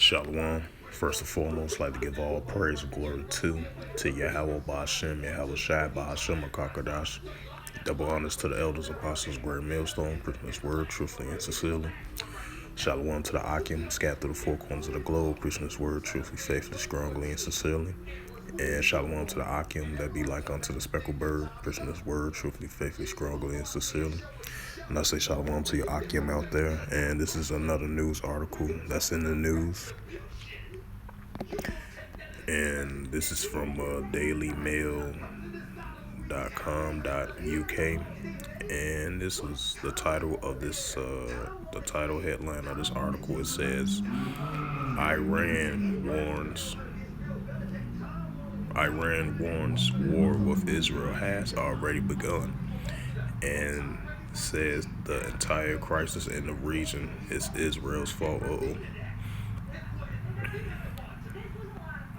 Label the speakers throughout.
Speaker 1: Shalom. First and foremost, I'd like to give all praise and glory to Yahweh Ba'Shem, Yahweh Shai Ba'Shem Akakadash. Double honors to the elders, apostles, great millstone, preaching His word truthfully and sincerely. Shalom to the Akim, scattered through the four corners of the globe, preaching His word truthfully, faithfully, strongly, and sincerely. And shalom to the Akim that be like unto the speckled bird, preaching His word truthfully, faithfully, strongly, and sincerely. And I say shalom to your Akim out there. And this is another news article that's in the news. And this is from dailymail.com.uk. And this was the title of this, the title headline of this article. It says, Iran warns war with Israel has already begun. And says the entire crisis in the region is Israel's fault.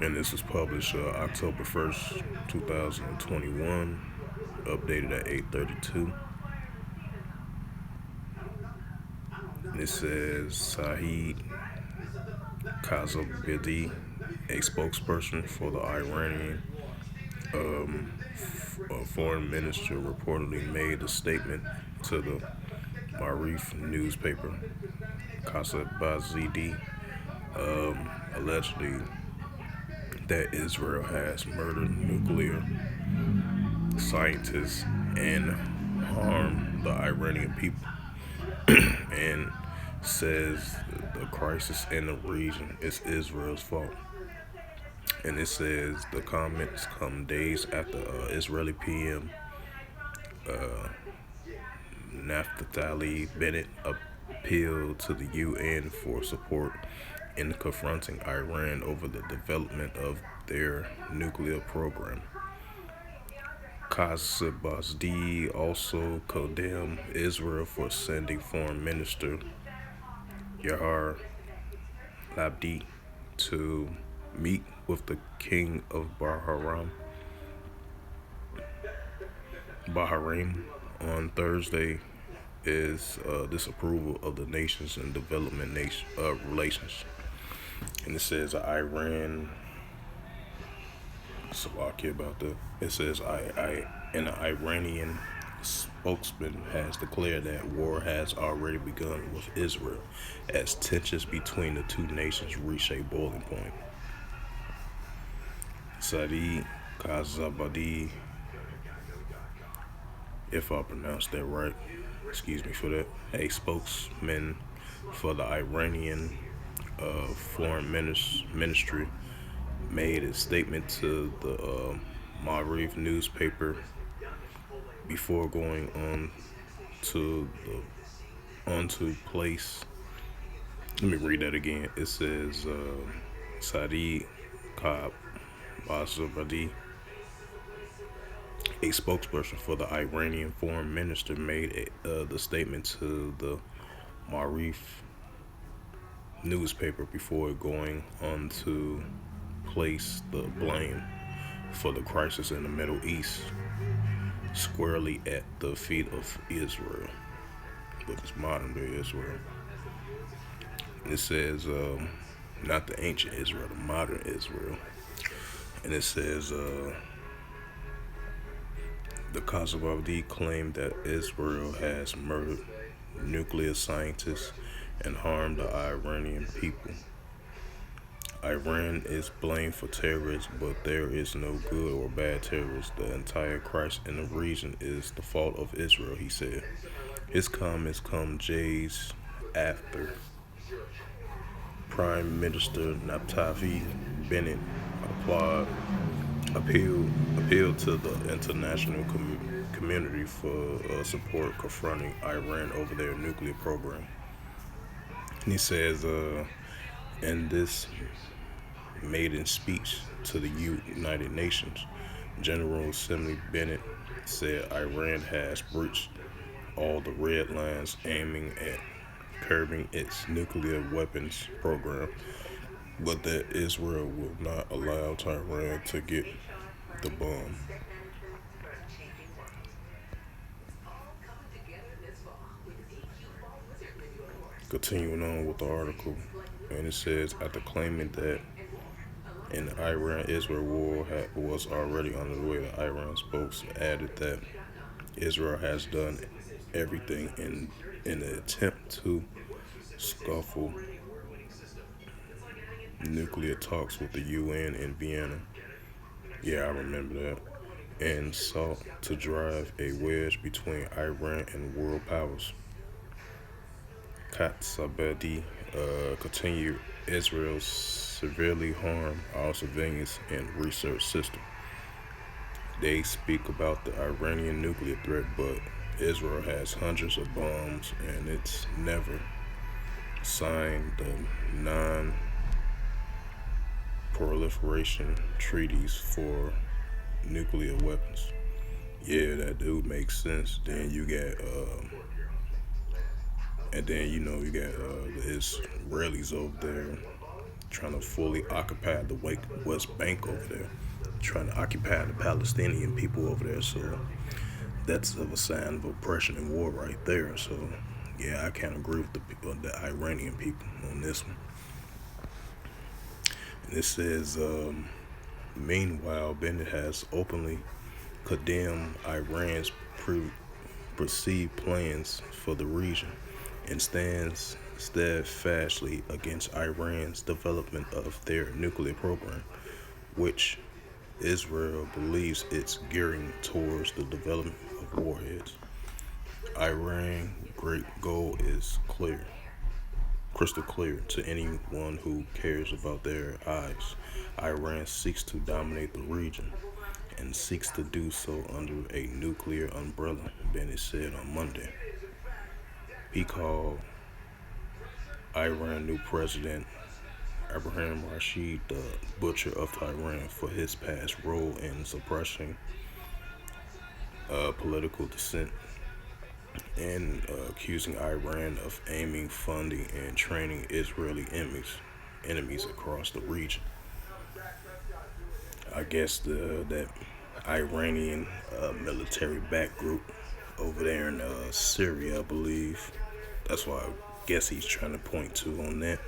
Speaker 1: And this was published October 1st, 2021, updated at 8:32. And it says Saeed Kazabidi, a spokesperson for the Iranian foreign minister, reportedly made a statement to the Marif newspaper. Kazabazidi allegedly that Israel has murdered nuclear scientists and harmed the Iranian people, and says the crisis in the region is Israel's fault. And it says the comments come days after Israeli PM Naftali Bennett appealed to the UN for support in confronting Iran over the development of their nuclear program. Kazabazdi also condemned Israel for sending Foreign Minister Yair Lapid to meet with the King of Bahrain on Thursday is disapproval of the nations and development relations. And it says Iran. Slovakia about that. It says an Iranian spokesman has declared that war has already begun with Israel as tensions between the two nations reach a boiling point. Saeed Kazabadi, if I pronounced that right, excuse me for that, a spokesman for the Iranian foreign ministry, made a statement to the Marif newspaper before going onto place. Let me read that again. It says Saeed Kazabadi, a spokesperson for the Iranian foreign minister, made the statement to the Marif newspaper before going on to place the blame for the crisis in the Middle East squarely at the feet of Israel, but it's modern day Israel. It says not the ancient Israel, the modern Israel. And it says the Kazabadi claimed that Israel has murdered nuclear scientists and harmed the Iranian people. Iran is blamed for terrorism, but there is no good or bad terrorists. The entire crisis in the region is the fault of Israel, he said. His comments come days after Prime Minister Naftali Bennett appealed to the international community for support confronting Iran over their nuclear program. And he says, in this maiden speech to the United Nations, General Assembly Bennett said Iran has breached all the red lines aiming at curbing its nuclear weapons program, but that Israel will not allow Tehran to get the bomb. Continuing on with the article, And it says, after claiming that an Iran-Israel war was already underway, the Iran spokesman added that Israel has done everything in an attempt to scuffle nuclear talks with the UN in Vienna. Yeah, I remember that. And sought to drive a wedge between Iran and world powers. Katzabadi continued Israel severely harm our surveillance and research system. They speak about the Iranian nuclear threat, but Israel has hundreds of bombs and it's never signed the non proliferation treaties for nuclear weapons. Yeah, that do make sense. Then you got, and then you got the Israelis over there trying to fully occupy the West Bank over there, trying to occupy the Palestinian people over there. So that's of a sign of oppression and war right there. So yeah, I can't agree with the Iranian people on this one. And it says, meanwhile, Bennett has openly condemned Iran's perceived plans for the region and stands steadfastly against Iran's development of their nuclear program, which Israel believes it's gearing towards the development of warheads. Iran's great goal is clear, crystal clear to anyone who cares about their eyes. Iran seeks to dominate the region and seeks to do so under a nuclear umbrella, Bennett said on Monday. He called Iran new president Abraham Rashid the butcher of Iran for his past role in suppressing political dissent and accusing Iran of aiming, funding, and training Israeli enemies across the region. I guess that Iranian military back group over there in Syria, I believe. That's why I guess he's trying to point to on that.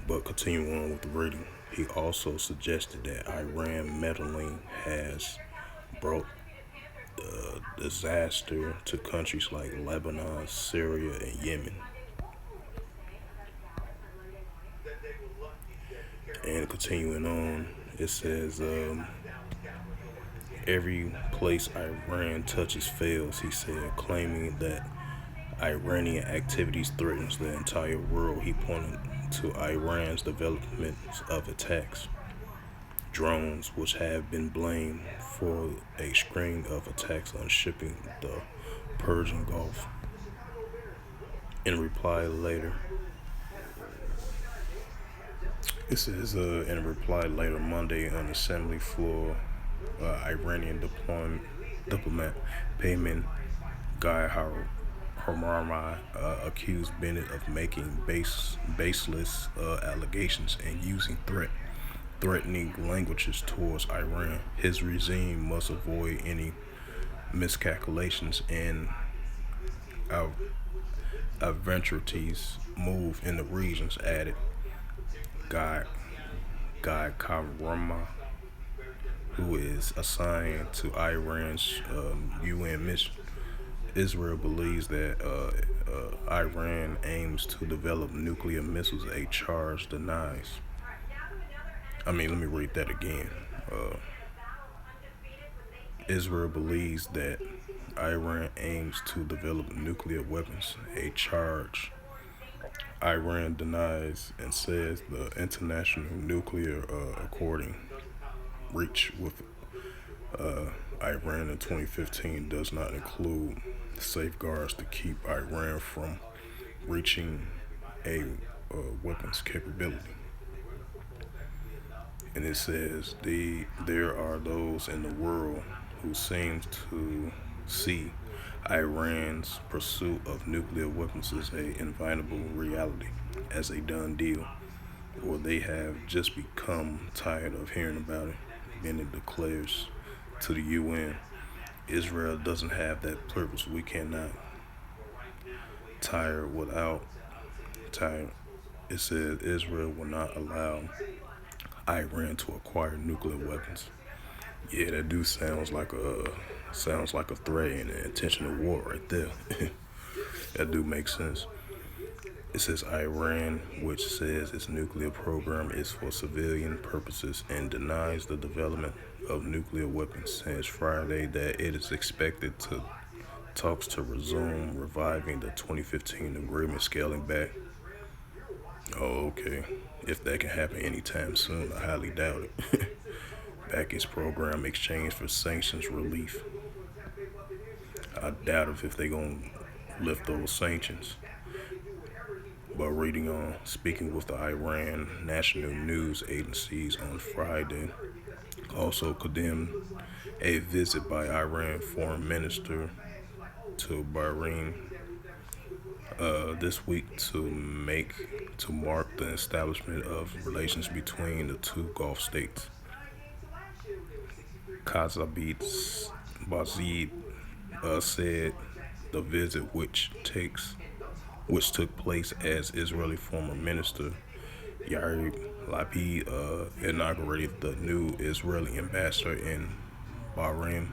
Speaker 1: But continuing on with the reading, he also suggested that Iran meddling has brought disaster to countries like Lebanon, Syria, and Yemen. And continuing on, it says, every place Iran touches fails, he said, claiming that Iranian activities threatens the entire world. He pointed to Iran's development of attacks, drones, which have been blamed for a string of attacks on shipping the Persian Gulf. In reply later, it says, in a reply later Monday on the assembly floor, Iranian diplomat Payman Guy Hamarma accused Bennett of making baseless allegations and using threatening languages towards Iran. His regime must avoid any miscalculations and eventualities move in the regions, added Guy Karama, who is assigned to Iran's UN mission. Israel believes that Iran aims to develop nuclear missiles, a charge denies. Let me read that again. Israel believes that Iran aims to develop nuclear weapons, a charge Iran denies and says the international nuclear accord reached with Iran in 2015 does not include safeguards to keep Iran from reaching a weapons capability. And it says there are those in the world who seem to see Iran's pursuit of nuclear weapons as an inevitable reality, as a done deal, or they have just become tired of hearing about it. Bennett declares to the UN, Israel doesn't have that purpose. We cannot tire without tiring. It says Israel will not allow Iran to acquire nuclear weapons. Yeah, that do sounds like a threat and an intentional war right there. That do make sense. It says Iran, which says its nuclear program is for civilian purposes and denies the development of nuclear weapons, says Friday that it is expected to talks to resume reviving the 2015 agreement, scaling back. Oh, okay. If that can happen anytime soon, I highly doubt it. Back its program exchange for sanctions relief. I doubt if they gonna lift those sanctions. But reading on, speaking with the Iran national news agencies on Friday, also condemned a visit by Iran foreign minister to Bahrain this week to mark the establishment of relations between the two Gulf states. Kazabit Bazid said the visit, which took place as Israeli former minister Yair Lapid inaugurated the new Israeli ambassador in Bahrain,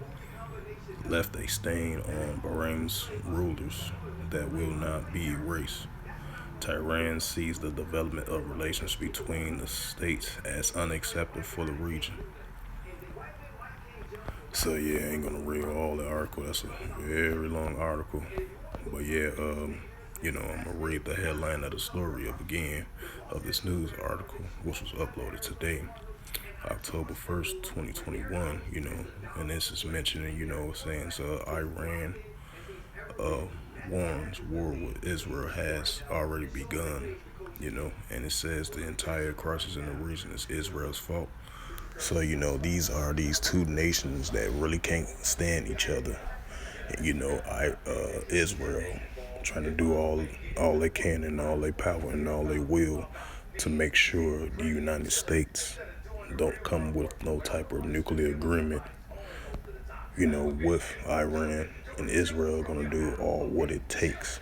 Speaker 1: left a stain on Bahrain's rulers that will not be erased. Tehran sees the development of relations between the states as unacceptable for the region. So yeah, I ain't gonna read all the article. That's a very long article. But yeah, I'm gonna read the headline of the story of this news article, which was uploaded today, October 1st, 2021. And this is mentioning, saying Iran warns war with Israel has already begun. And it says the entire crisis in the region is Israel's fault. So, these two nations that really can't stand each other. Israel trying to do all they can and all their power and all they will to make sure the United States don't come with no type of nuclear agreement, with Iran, and Israel gonna do all what it takes,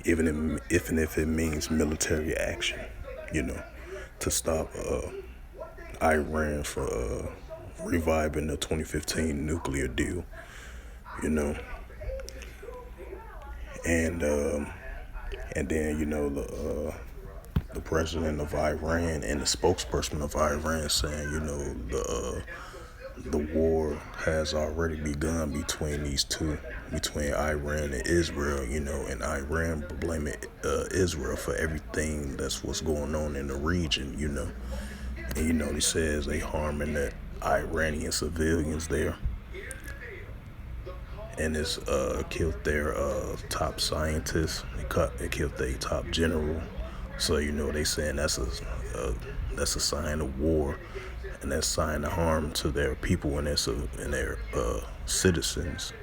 Speaker 1: even if it means military action, to stop Iran for reviving the 2015 nuclear deal, you know, and then the president of Iran and the spokesperson of Iran saying the war has already begun between these two, between Iran and Israel, and Iran blaming Israel for everything that's what's going on in the region, and he says they harming the Iranian civilians there, and it's killed their top scientists. They killed their top general. So they saying that's a sign of war, and that's a sign of harm to their people and their citizens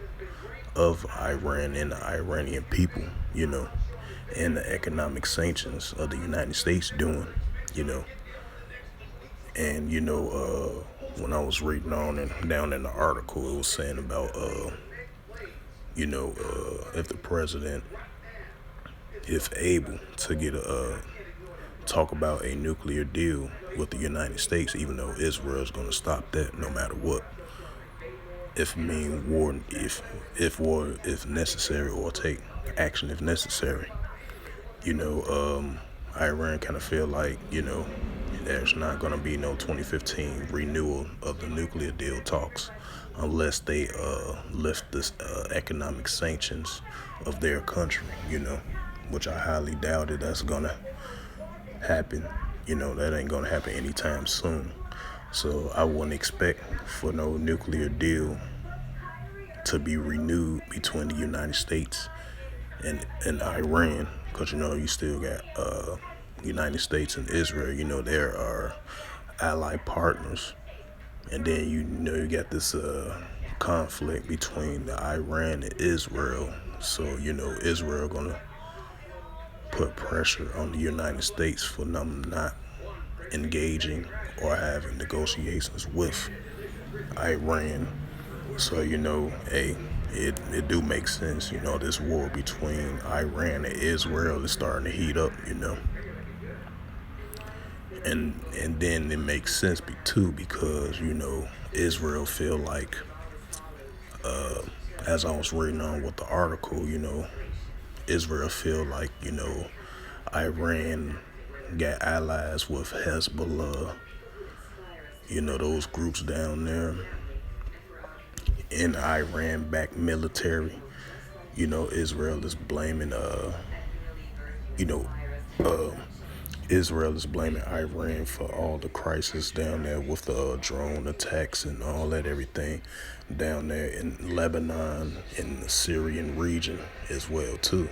Speaker 1: of Iran and the Iranian people, and the economic sanctions of the United States doing, and when I was reading on and down in the article, it was saying about if the president, if able to get talk about a nuclear deal with the United States, even though Israel is going to stop that no matter what. If war, if necessary, or take action if necessary. Iran kind of feel like there's not going to be no 2015 renewal of the nuclear deal talks unless they lift this economic sanctions of their country, which I highly doubt that's going to happen. That ain't going to happen anytime soon. So I wouldn't expect for no nuclear deal to be renewed between the United States and Iran, because you still got United States and Israel. There are allied partners, and then you got this conflict between the Iran and Israel. So Israel gonna put pressure on the United States for them not engaging or having negotiations with Iran. So it do make sense. This war between Iran and Israel is starting to heat up. And then it makes sense too, because Israel feel like, as I was reading on with the article, Israel feel like, Iran got allies with Hezbollah, those groups down there, and Iran backed military. Israel is blaming you know uh Israel is blaming Iran for all the crisis down there with the drone attacks and all that, everything down there in Lebanon, in the Syrian region as well too.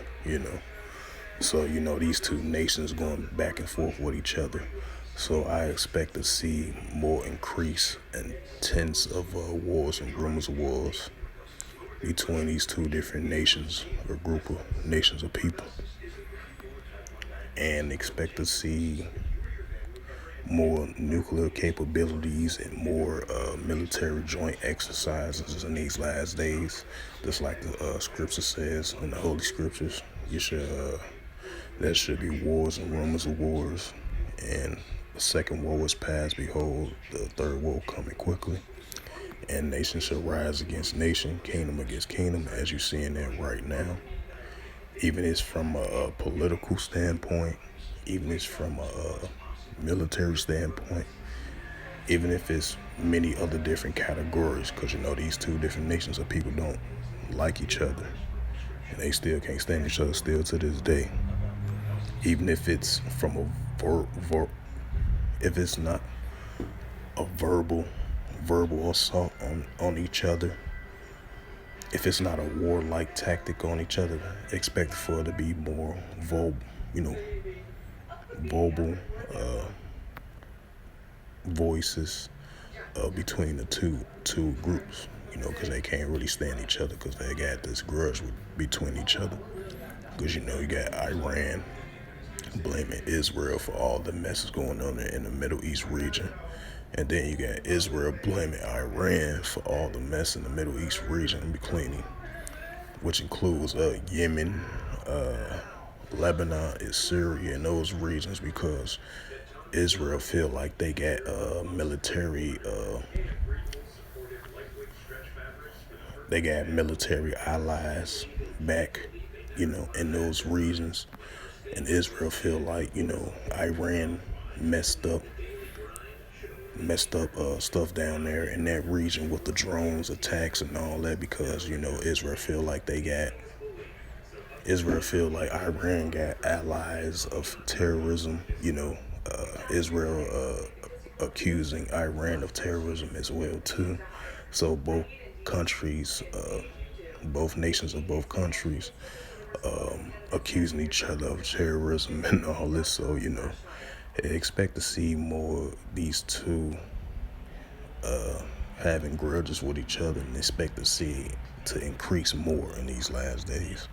Speaker 1: So these two nations going back and forth with each other. So I expect to see more increase and intense of wars and rumors of wars between these two different nations, or group of nations of people, and expect to see more nuclear capabilities and more military joint exercises in these last days. Just like the scripture says in the Holy Scriptures, there should be wars and rumors of wars, and the second war is past. Behold, the third war coming quickly. And nation shall rise against nation, kingdom against kingdom, as you're seeing that right now. Even if it's from a political standpoint, even if it's from a military standpoint, even if it's many other different categories, because these two different nations of people don't like each other, and they still can't stand each other still to this day. Even if it's from if it's not a verbal assault on each other, if it's not a warlike tactic on each other, expect for it to be more verbal voices between the two groups, because they can't really stand each other, because they got this grudge between each other. Because you got Iran blaming Israel for all the messes going on in the Middle East region. And then you got Israel blaming Iran for all the mess in the Middle East region, which includes Yemen, Lebanon, and Syria, and those regions, because Israel feel like they got military allies back, in those regions. And Israel feel like, Iran messed up stuff down there in that region with the drones attacks and all that, because Israel feel like Iran got allies of terrorism. Israel accusing Iran of terrorism as well too. So both nations of both countries accusing each other of terrorism and all this. So expect to see more these two having grudges with each other, and expect to see to increase more in these last days.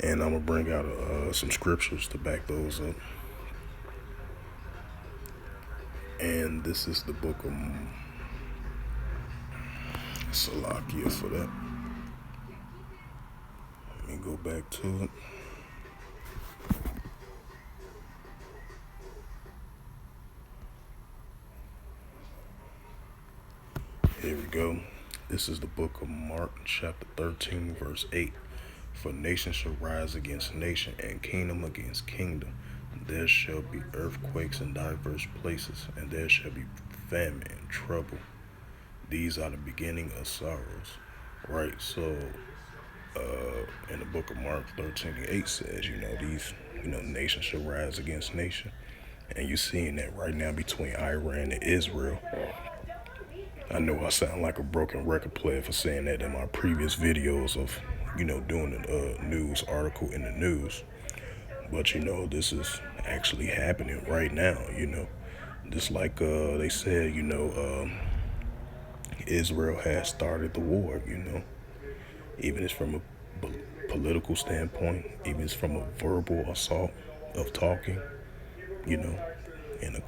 Speaker 1: And I'm gonna bring out some scriptures to back those up. And this is the book of Salakia for that. Let me go back to it. Here we go. This is the book of Mark, chapter 13, verse 8. For nation shall rise against nation, and kingdom against kingdom. There shall be earthquakes in diverse places, and there shall be famine and trouble. These are the beginning of sorrows. Right, so in the book of Mark 13:8 says, these, nation shall rise against nation. And you're seeing that right now between Iran and Israel. I know I sound like a broken record player for saying that in my previous videos of, doing a news article in the news. But, this is actually happening right now, Just like they said, Israel has started the war, Even if it's from a political standpoint, even if it's from a verbal assault of talking, in a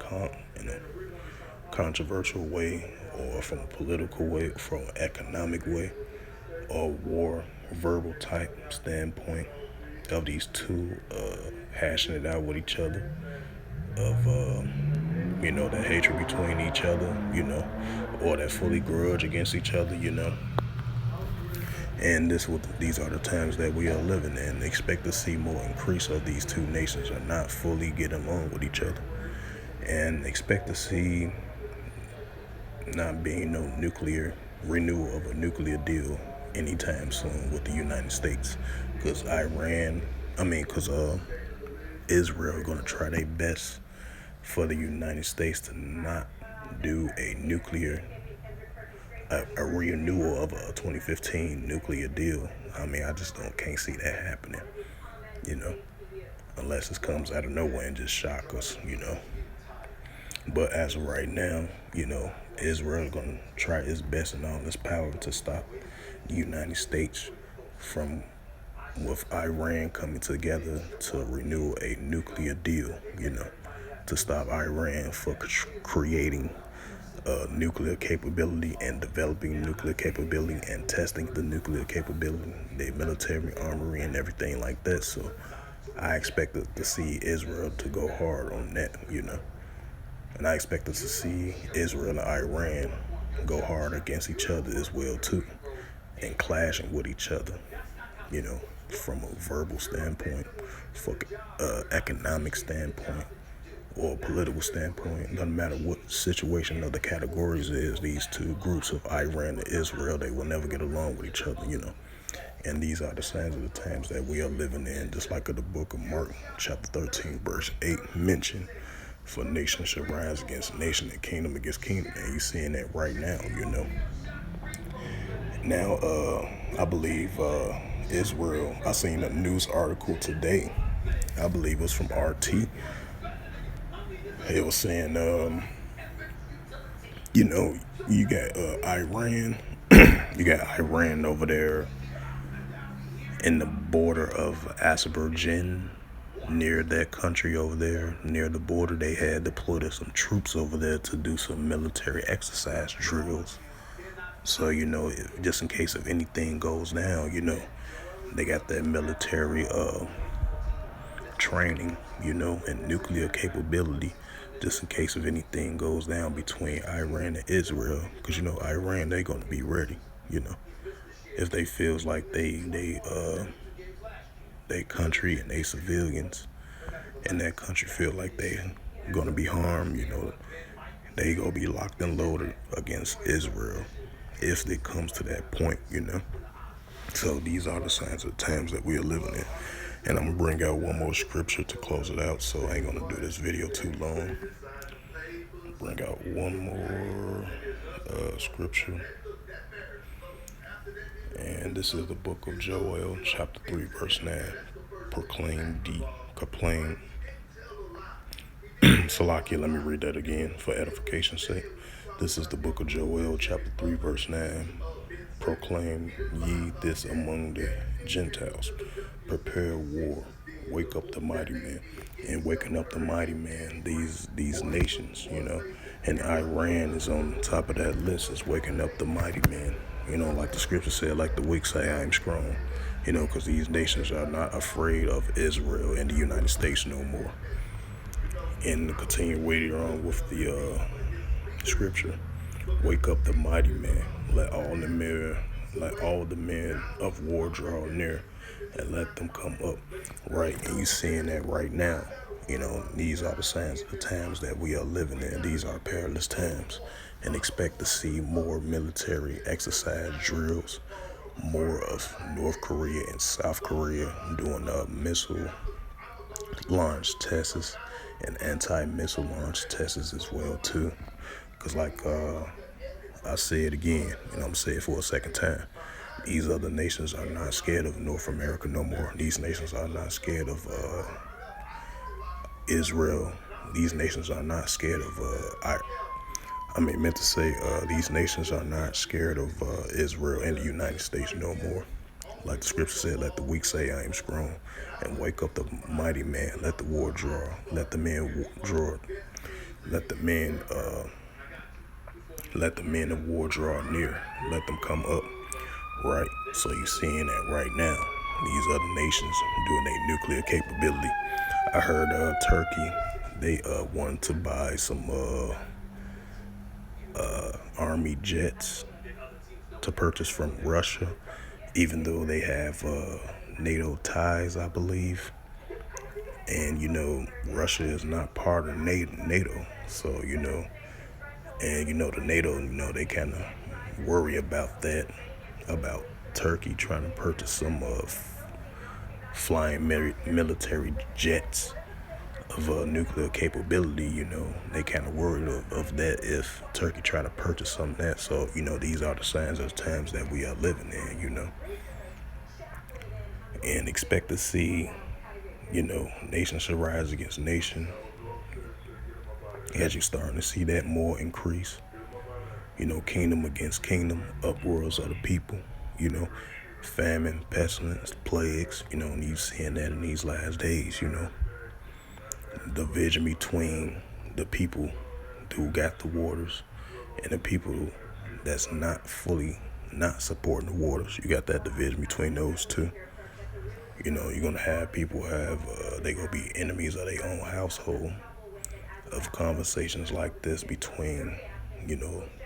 Speaker 1: controversial way, or from a political way, or from an economic way, or war, verbal type standpoint of these two hashing it out with each other, of that hatred between each other, or that fully grudge against each other, And these are the times that we are living in. Expect to see more increase of these two nations are not fully getting along with each other. And expect to see not being no nuclear renewal of a nuclear deal anytime soon with the United States. Because Israel are going to try their best for the United States to not do a renewal of a 2015 nuclear deal. I just can't see that happening, unless it comes out of nowhere and just shock us. But as of right now, Israel is going to try its best and all its power to stop the United States from, with Iran coming together to renew a nuclear deal, to stop Iran for creating nuclear capability and developing nuclear capability and testing the nuclear capability, their military armory and everything like that. So I expected to see Israel to go hard on that, And I expected to see Israel and Iran go hard against each other as well too, and clashing with each other, from a verbal standpoint, for economic standpoint, or political standpoint. Doesn't matter what situation of the categories is, these two groups of Iran and Israel, they will never get along with each other, And these are the signs of the times that we are living in, just like in the book of Mark, chapter 13, verse 8 mentioned, for nation shall rise against nation and kingdom against kingdom. And you're seeing that right now, Now, I believe Israel, I seen a news article today, I believe it was from RT. It was saying, you got Iran, you got Iran over there in the border of Azerbaijan, near that country over there, near the border. They had deployed some troops over there to do some military exercise drills. So, just in case if anything goes down, they got that military training, and nuclear capability, just in case if anything goes down between Iran and Israel. Because, Iran, they going to be ready, if they feels like they country and they civilians in that country feel like they going to be harmed, they going to be locked and loaded against Israel if it comes to that point, So these are the signs of the times that we are living in. And I'm going to bring out one more scripture to close it out, so I ain't going to do this video too long. Bring out one more scripture. And this is the book of Joel, chapter 3, verse 9. Complain. Salakia, let me read that again for edification's sake. This is the book of Joel, chapter 3, verse 9. Proclaim ye this among the Gentiles. Prepare war. Wake up the mighty man. And waking up the mighty man, these nations, And Iran is on top of that list, is waking up the mighty man. Like the scripture said, like the weak say, I am strong. Because these nations are not afraid of Israel and the United States no more. And continue waiting on with the scripture. Wake up the mighty man. Let all the men of war draw near, and let them come up. Right, and you seeing that right now. These are the signs of the times that we are living in. These are perilous times, and expect to see more military exercise drills, more of North Korea and South Korea doing missile launch tests and anti-missile launch tests as well too. Because I say it again, I'm going to say it for a second time. These other nations are not scared of North America no more. These nations are not scared of Israel. These nations are not scared of, these nations are not scared of Israel and the United States no more. Like the scripture said, let the weak say, I am strong, and wake up the mighty man. Let the war draw. Let the men draw. Let the men of war draw near. Let them come up. Right. So you're seeing that right now. These other nations doing their nuclear capability. I heard Turkey they wanted to buy some army jets to purchase from Russia, even though they have NATO ties, I believe. And Russia is not part of NATO, so and the NATO, they kind of worry about that, about Turkey trying to purchase some flying military jets of nuclear capability. They kind of worried of that if Turkey try to purchase some of that. So these are the signs of the times that we are living in. And expect to see nation should rise against nation, as you're starting to see that more increase. Kingdom against kingdom, uproars of the people. Famine, pestilence, plagues. And you seeing that in these last days. Division between the people who got the waters and the people that's not supporting the waters. You got that division between those two. You're gonna have people they gonna be enemies of their own household. Of conversations like this between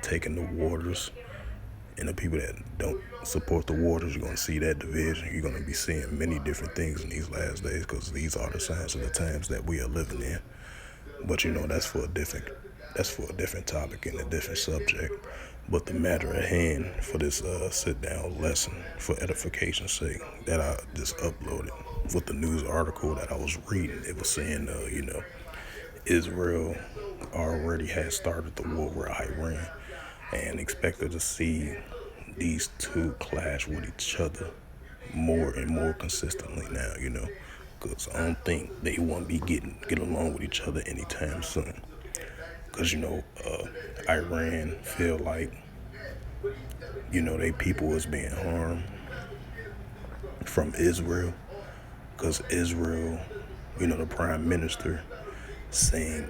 Speaker 1: taking the waters and the people that don't support the waters. You're going to see that division. You're going to be seeing many different things in these last days, because these are the signs of the times that we are living in. But that's for a different topic and a different subject. But the matter at hand for this sit down lesson for edification's sake that I just uploaded with the news article that I was reading, it was saying Israel already has started the war with Iran and expected to see these two clash with each other more and more consistently now, because I don't think they want to be getting along with each other anytime soon. Because, Iran feel like, they people is being harmed from Israel, because Israel, the prime minister saying,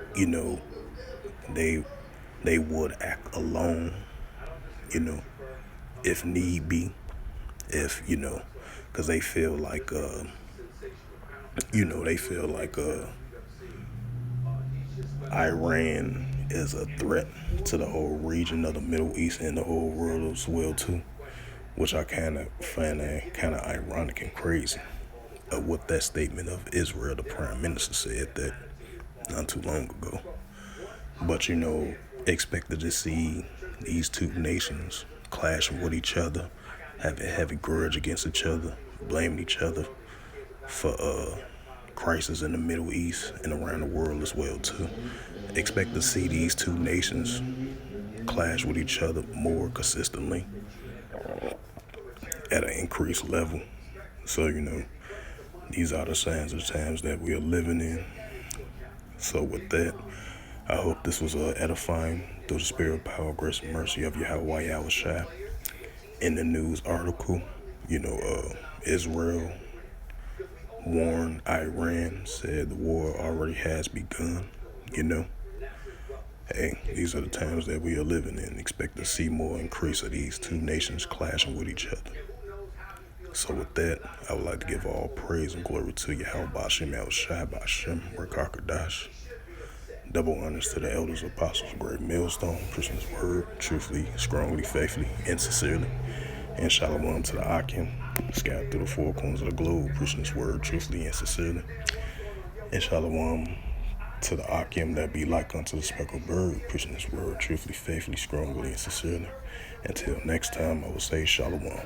Speaker 1: they would act alone, if need be, because they feel like, Iran is a threat to the whole region of the Middle East and the whole world as well too, which I kind of find ironic and crazy. What that statement of Israel, the prime minister, said that not too long ago. But expected to see these two nations clashing with each other, having a heavy grudge against each other, blaming each other for crisis in the Middle East and around the world as well too. Expect to see these two nations clash with each other more consistently at an increased level. So these are the signs of times that we are living in. So with that, I hope this was edifying through the spirit, power, grace, and mercy of Yahweh Yahushua. In the news article, Israel warned Iran, said the war already has begun. Hey, these are the times that we are living in. Expect to see more increase of these two nations clashing with each other. So with that, I would like to give all praise and glory to Yahweh Bashem Yahushua Bashem Rekakadash. Double honors to the elders, apostles, great millstone, preaching His word, truthfully, strongly, faithfully, and sincerely. And shalom to the Akim, scattered through the four corners of the globe, preaching His word, truthfully and sincerely. And shalom to the Akim that be like unto the speckled bird, preaching His word, truthfully, faithfully, strongly, and sincerely. Until next time, I will say shalom.